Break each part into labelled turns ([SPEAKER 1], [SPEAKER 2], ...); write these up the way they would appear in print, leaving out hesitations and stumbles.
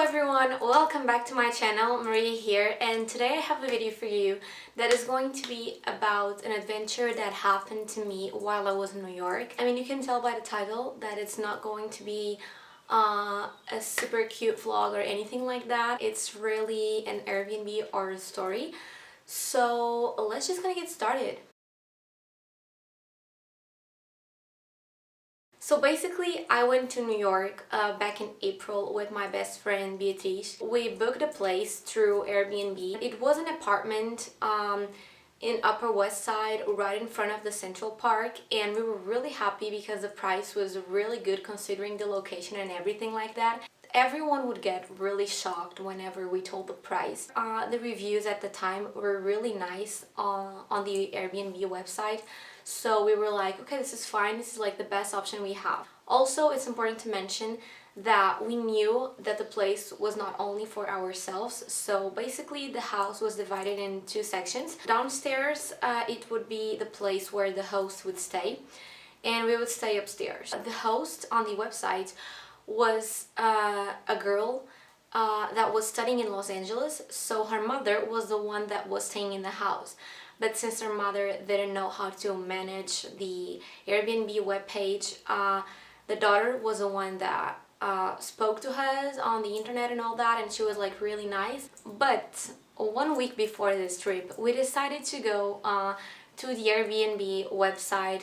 [SPEAKER 1] everyone, welcome back to my channel. Maria here, and today I have a video for you that is going to be about an adventure that happened to me while I was in New York. I mean, you can tell by the title that it's not going to be a super cute vlog or anything like that. It's really an Airbnb or story. So let's just gonna get started. So basically, I went to New York back in April with my best friend Beatrice. We booked a place through Airbnb. It was an apartment in Upper West Side, right in front of the Central Park, and we were really happy because the price was really good considering the location and everything like that. Everyone would get really shocked whenever we told the price. The reviews at the time were really nice on the Airbnb website. So we were like, okay, this is fine. This is like the best option we have. Also, it's important to mention that we knew that the place was not only for ourselves. So basically the house was divided in two sections. Downstairs, it would be the place where the host would stay, and we would stay upstairs. The host on the website was a girl that was studying in Los Angeles, so her mother was the one that was staying in the house. But since her mother didn't know how to manage the Airbnb webpage, the daughter was the one that spoke to us on the internet and all that, and she was like really nice. But 1 week before this trip, we decided to go to the Airbnb website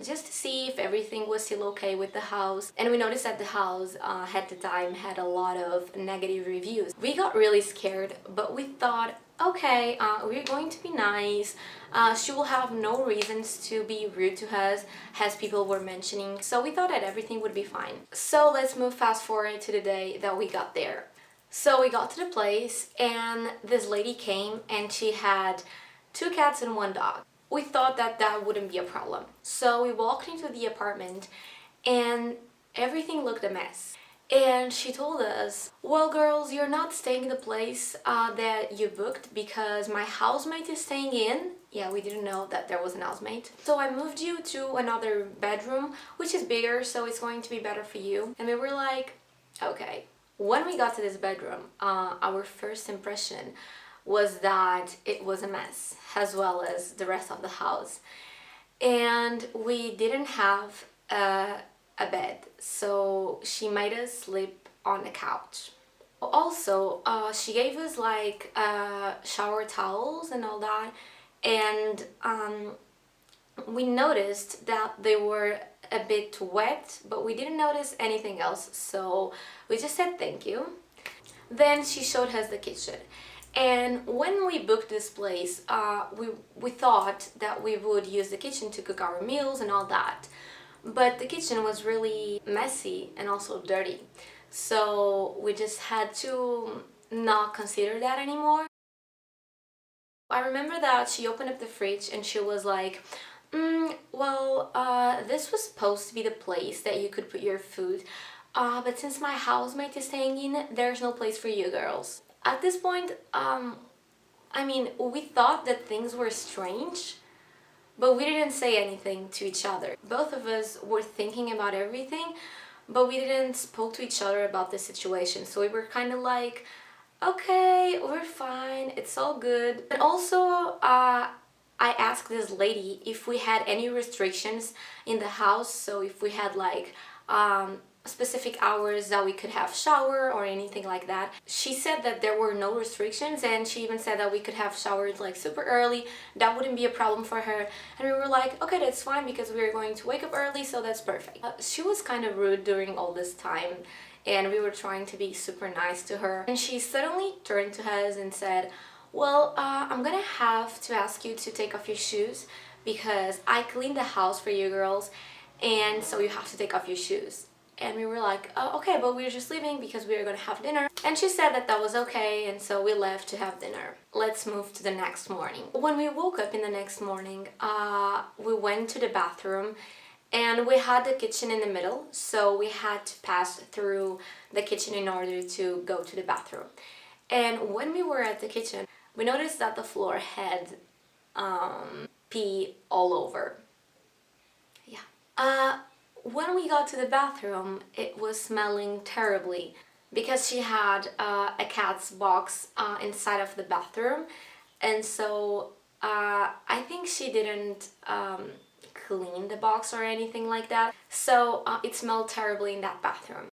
[SPEAKER 1] just to see if everything was still okay with the house. And we noticed that the house at the time had a lot of negative reviews. We got really scared, but we thought, okay, we're going to be nice. She will have no reasons to be rude to us, as people were mentioning. So we thought that everything would be fine. So let's move fast forward to the day that we got there. So we got to the place, and this lady came, and she had 2 cats and 1 dog. We thought that that wouldn't be a problem. So we walked into the apartment, and everything looked a mess. And she told us, well girls, you're not staying in the place that you booked because my housemate is staying in. Yeah, we didn't know that there was an housemate. So I moved you to another bedroom, which is bigger, so it's going to be better for you. And we were like, okay. When we got to this bedroom, our first impression was that it was a mess, as well as the rest of the house. And we didn't have a bed, so she made us sleep on the couch. Also, she gave us like shower towels and all that, and we noticed that they were a bit wet, but we didn't notice anything else, so we just said thank you. Then she showed us the kitchen. And when we booked this place, we thought that we would use the kitchen to cook our meals and all that. But the kitchen was really messy and also dirty. So we just had to not consider that anymore. I remember that she opened up the fridge and she was like, this was supposed to be the place that you could put your food. But since my housemate is staying in, there's no place for you girls. At this point, I mean, we thought that things were strange, but we didn't say anything to each other. Both of us were thinking about everything, but we didn't spoke to each other about the situation. So we were kind of like, okay, we're fine, it's all good. And also, I asked this lady if we had any restrictions in the house, so if we had like specific hours that we could have shower or anything like that. She said that there were no restrictions, and she even said that we could have showers like super early. That wouldn't be a problem for her. And we were like, okay, that's fine because we are going to wake up early, so that's perfect. She was kind of rude during all this time, and we were trying to be super nice to her. And she suddenly turned to us and said, well, I'm gonna have to ask you to take off your shoes because I cleaned the house for you girls, and so you have to take off your shoes. And we were like, oh, okay, but we're just leaving because we are gonna have dinner. And she said that that was okay, and so we left to have dinner. Let's move to the next morning. When we woke up in the next morning, we went to the bathroom, and we had the kitchen in the middle, so we had to pass through the kitchen in order to go to the bathroom. And when we were at the kitchen, we noticed that the floor had pee all over. Yeah. When we got to the bathroom, it was smelling terribly because she had a cat's box inside of the bathroom, and so I think she didn't clean the box or anything like that, so it smelled terribly in that bathroom.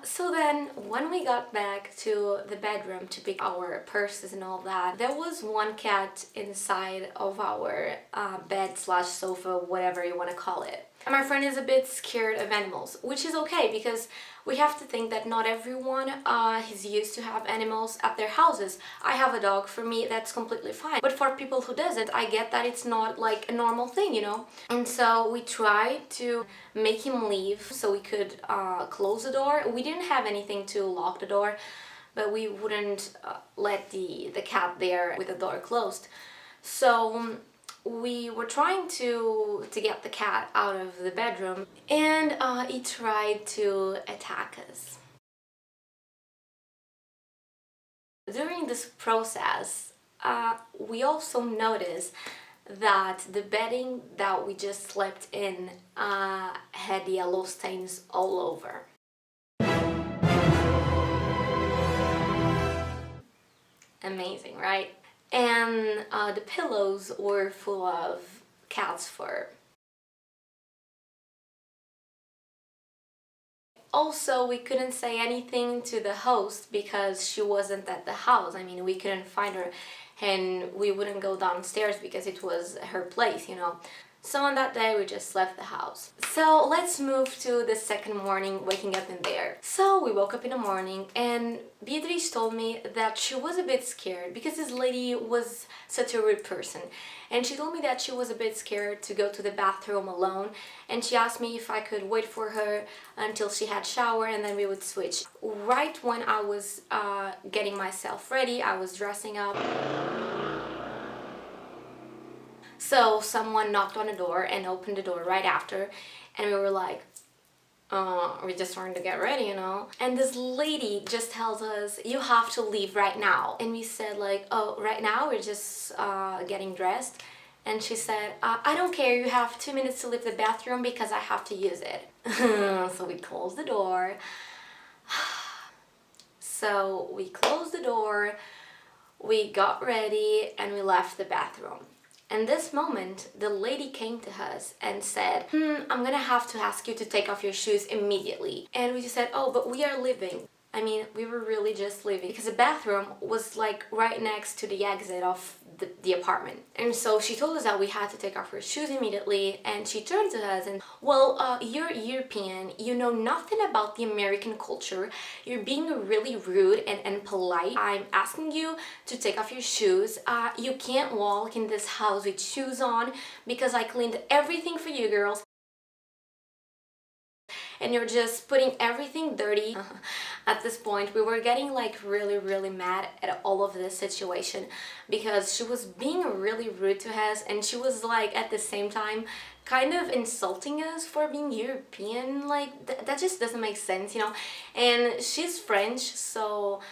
[SPEAKER 1] So then when we got back to the bedroom to pick our purses and all that, there was one cat inside of our bed slash sofa, whatever you want to call it. And my friend is a bit scared of animals, which is okay because we have to think that not everyone is used to have animals at their houses. I have a dog, for me that's completely fine. But for people who doesn't, I get that it's not like a normal thing, you know? And so we tried to make him leave so we could close the door. We didn't have anything to lock the door, but we wouldn't let the cat there with the door closed. So we were trying to get the cat out of the bedroom, and he tried to attack us. During this process, we also noticed that the bedding that we just slept in had yellow stains all over. Amazing, right? And the pillows were full of cat's fur. Also, we couldn't say anything to the host because she wasn't at the house. I mean, we couldn't find her, and we wouldn't go downstairs because it was her place, you know. So on that day we just left the house. So let's move to the second morning, waking up in there. So we woke up in the morning and Beatrice told me that she was a bit scared because this lady was such a rude person. And she told me that she was a bit scared to go to the bathroom alone, and she asked me if I could wait for her until she had shower and then we would switch. Right when I was getting myself ready, I was dressing up. So someone knocked on the door and opened the door right after, and we were like, we're just trying to get ready, you know? And this lady just tells us, you have to leave right now. And we said like, oh, right now? We're just getting dressed. And she said, I don't care, you have 2 minutes to leave the bathroom because I have to use it. So we closed the door. So we closed the door, we got ready, and we left the bathroom. And this moment, the lady came to us and said, I'm gonna have to ask you to take off your shoes immediately. And we just said, oh, but we are leaving. I mean, we were really just leaving because the bathroom was like right next to the exit of the apartment. And so she told us that we had to take off our shoes immediately, and she turned to us and, well, you're European, you know nothing about the American culture, you're being really rude and polite. I'm asking you to take off your shoes. You can't walk in this house with shoes on because I cleaned everything for you girls. And you're just putting everything dirty. At this point we were getting like really mad at all of this situation because she was being really rude to us, and she was like at the same time kind of insulting us for being European. Like that just doesn't make sense, you know. And she's French, so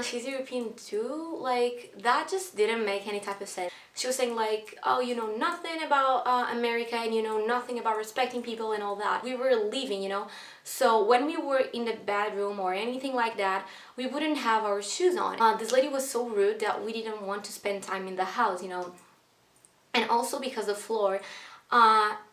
[SPEAKER 1] she's European too. Like that just didn't make any type of sense. She was saying like, oh, you know nothing about America, and you know nothing about respecting people and all that. We were leaving, you know. So when we were in the bedroom or anything like that, we wouldn't have our shoes on. This lady was so rude that we didn't want to spend time in the house, you know. And also because the floor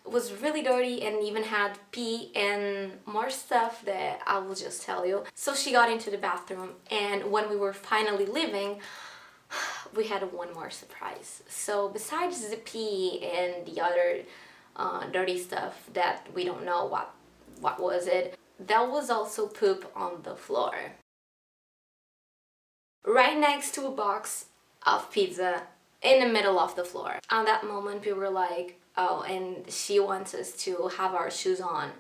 [SPEAKER 1] was really dirty and even had pee and more stuff that I will just tell you. So she got into the bathroom, and when we were finally leaving, we had one more surprise. So besides the pee and the other dirty stuff that we don't know what was it, there was also poop on the floor. Right next to a box of pizza in the middle of the floor. On that moment we were like, oh, and she wants us to have our shoes on.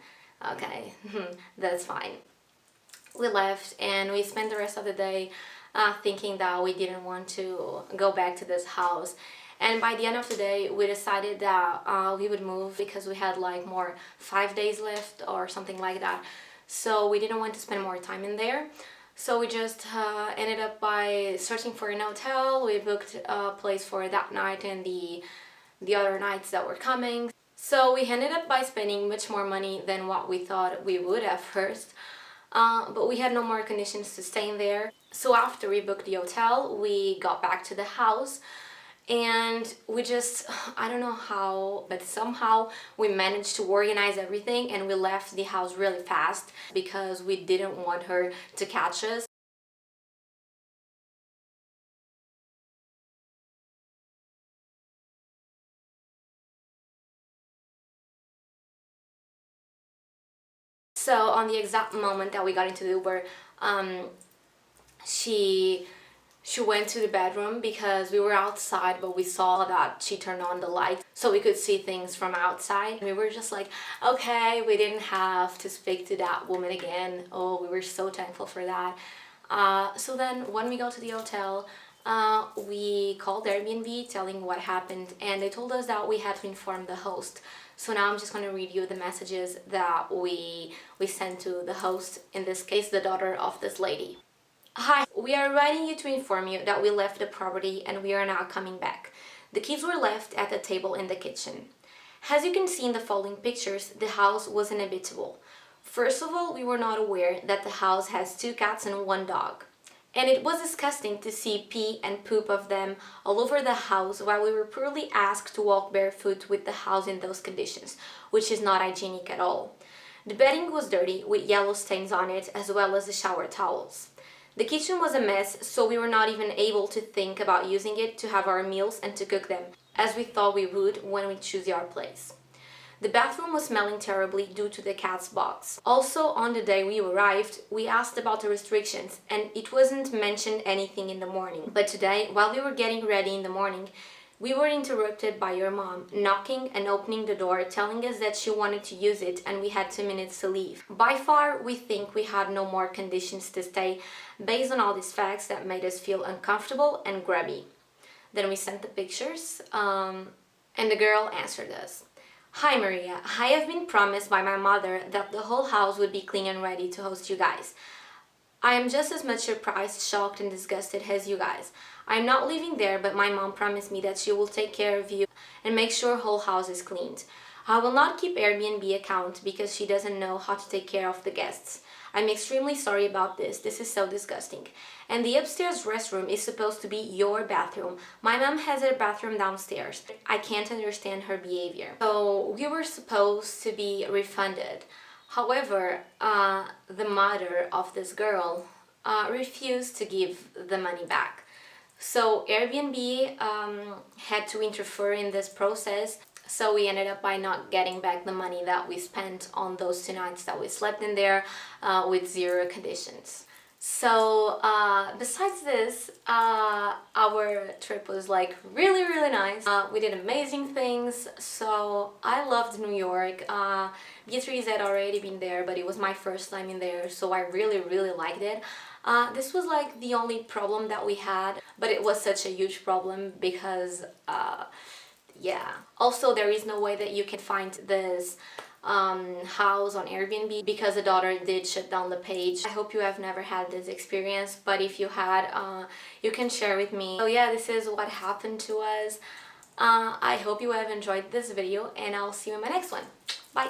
[SPEAKER 1] Okay, that's fine. We left and we spent the rest of the day thinking that we didn't want to go back to this house. And by the end of the day we decided that we would move because we had like 5 days left or something like that. So we didn't want to spend more time in there. So we just ended up by searching for an hotel. We booked a place for that night and the other nights that were coming. So we ended up by spending much more money than what we thought we would at first. But we had no more conditions to stay in there. So after we booked the hotel, we got back to the house and we just, I don't know how, but somehow we managed to organize everything and we left the house really fast because we didn't want her to catch us. So on the exact moment that we got into the Uber, um, she she went to the bedroom because we were outside, but we saw that she turned on the light so we could see things from outside. We were just like, okay, we didn't have to speak to that woman again. Oh, we were so thankful for that. So then when we got to the hotel, we called Airbnb telling what happened, and they told us that we had to inform the host. So now I'm just going to read you the messages that we sent to the host, in this case the daughter of this lady. Hi, we are writing you to inform you that we left the property and we are now coming back. The keys were left at the table in the kitchen. As you can see in the following pictures, the house was inhabitable. First of all, we were not aware that the house has 2 cats and 1 dog. And it was disgusting to see pee and poop of them all over the house while we were poorly asked to walk barefoot with the house in those conditions, which is not hygienic at all. The bedding was dirty with yellow stains on it, as well as the shower towels. The kitchen was a mess, so we were not even able to think about using it to have our meals and to cook them, as we thought we would when we choose our place. The bathroom was smelling terribly due to the cat's box. Also, on the day we arrived, we asked about the restrictions, and it wasn't mentioned anything in the morning. But today, while we were getting ready in the morning, we were interrupted by your mom knocking and opening the door, telling us that she wanted to use it and we had 2 minutes to leave. By far, we think we had no more conditions to stay based on all these facts that made us feel uncomfortable and grubby. Then we sent the pictures, and the girl answered us. Hi Maria, I have been promised by my mother that the whole house would be clean and ready to host you guys. I am just as much surprised, shocked and disgusted as you guys. I am not living there, but my mom promised me that she will take care of you and make sure whole house is cleaned. I will not keep Airbnb account because she doesn't know how to take care of the guests. I'm extremely sorry about this. This is so disgusting. And the upstairs restroom is supposed to be your bathroom. My mom has her bathroom downstairs. I can't understand her behavior. So we were supposed to be refunded. However, the mother of this girl refused to give the money back. So Airbnb had to interfere in this process. So we ended up by not getting back the money that we spent on those 2 nights that we slept in there with 0 conditions. So besides this, our trip was like really nice. We did amazing things, so I loved New York. Beatrice had already been there, but it was my first time in there, so I really liked it. This was like the only problem that we had, but it was such a huge problem because yeah. Also, there is no way that you can find this house on Airbnb because the daughter did shut down the page. I hope you have never had this experience, but if you had, you can share with me. So yeah, this is what happened to us. I hope you have enjoyed this video and I'll see you in my next one. Bye!